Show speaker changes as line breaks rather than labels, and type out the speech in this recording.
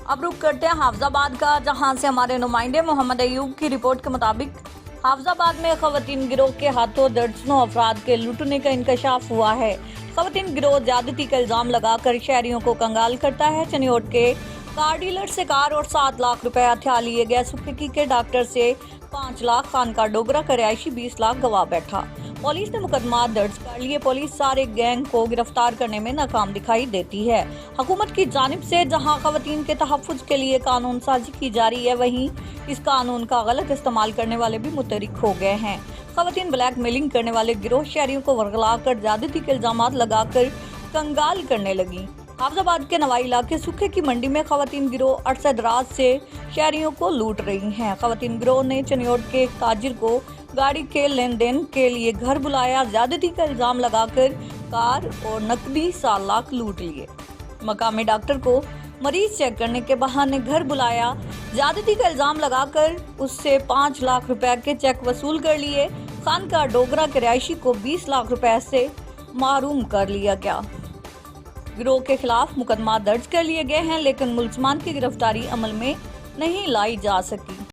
اب رخ کرتے ہیں حافظ آباد کا، جہاں سے ہمارے نمائندے محمد ایوب کی رپورٹ کے مطابق حافظ آباد میں خواتین گروہ کے ہاتھوں درجنوں افراد کے لوٹنے کا انکشاف ہوا ہے۔ خواتین گروہ زیادتی کا الزام لگا کر شہریوں کو کنگال کرتا ہے۔ چنیوٹ کے کار ڈیلر سے کار اور 7 لاکھ روپے ہتھیا لیے گئے۔ سکھیکی کے ڈاکٹر سے 5 لاکھ، خانقاہ ڈوگرہ کا رہائشی 20 لاکھ گوا بیٹھا۔ پولیس نے مقدمات درج کر لیے۔ پولیس سارے گینگ کو گرفتار کرنے میں ناکام دکھائی دیتی ہے۔ حکومت کی جانب سے جہاں خواتین کے تحفظ کے لیے قانون سازی کی جا رہی ہے، وہیں اس قانون کا غلط استعمال کرنے والے بھی متحرک ہو گئے ہیں۔ خواتین بلیک میلنگ کرنے والے گروہ شہریوں کو ورغلا کر زیادتی کے الزامات لگا کر کنگال کرنے لگی۔ حافظ آباد کے نوائی علاقے سکھیکی منڈی میں خواتین گروہ عرصہ دراز سے شہریوں کو لوٹ رہی ہیں۔ خواتین گروہ نے چنیوٹ کے تاجر کو گاڑی کے لین دین کے لیے گھر بلایا، زیادتی کا الزام لگا کر کار اور نقدی 7 لاکھ لوٹ لیے۔ مقامی ڈاکٹر کو مریض چیک کرنے کے بہانے گھر بلایا، زیادتی کا الزام لگا کر اس سے 5 لاکھ روپے کے چیک وصول کر لیے۔ خانقاہ ڈوگرہ کے رہائشی کو 20 لاکھ روپے سے محروم کر لیا گیا۔ گروہ کے خلاف مقدمات درج کر لیے گئے ہیں، لیکن ملزمان کی گرفتاری عمل میں نہیں لائی جا سکی۔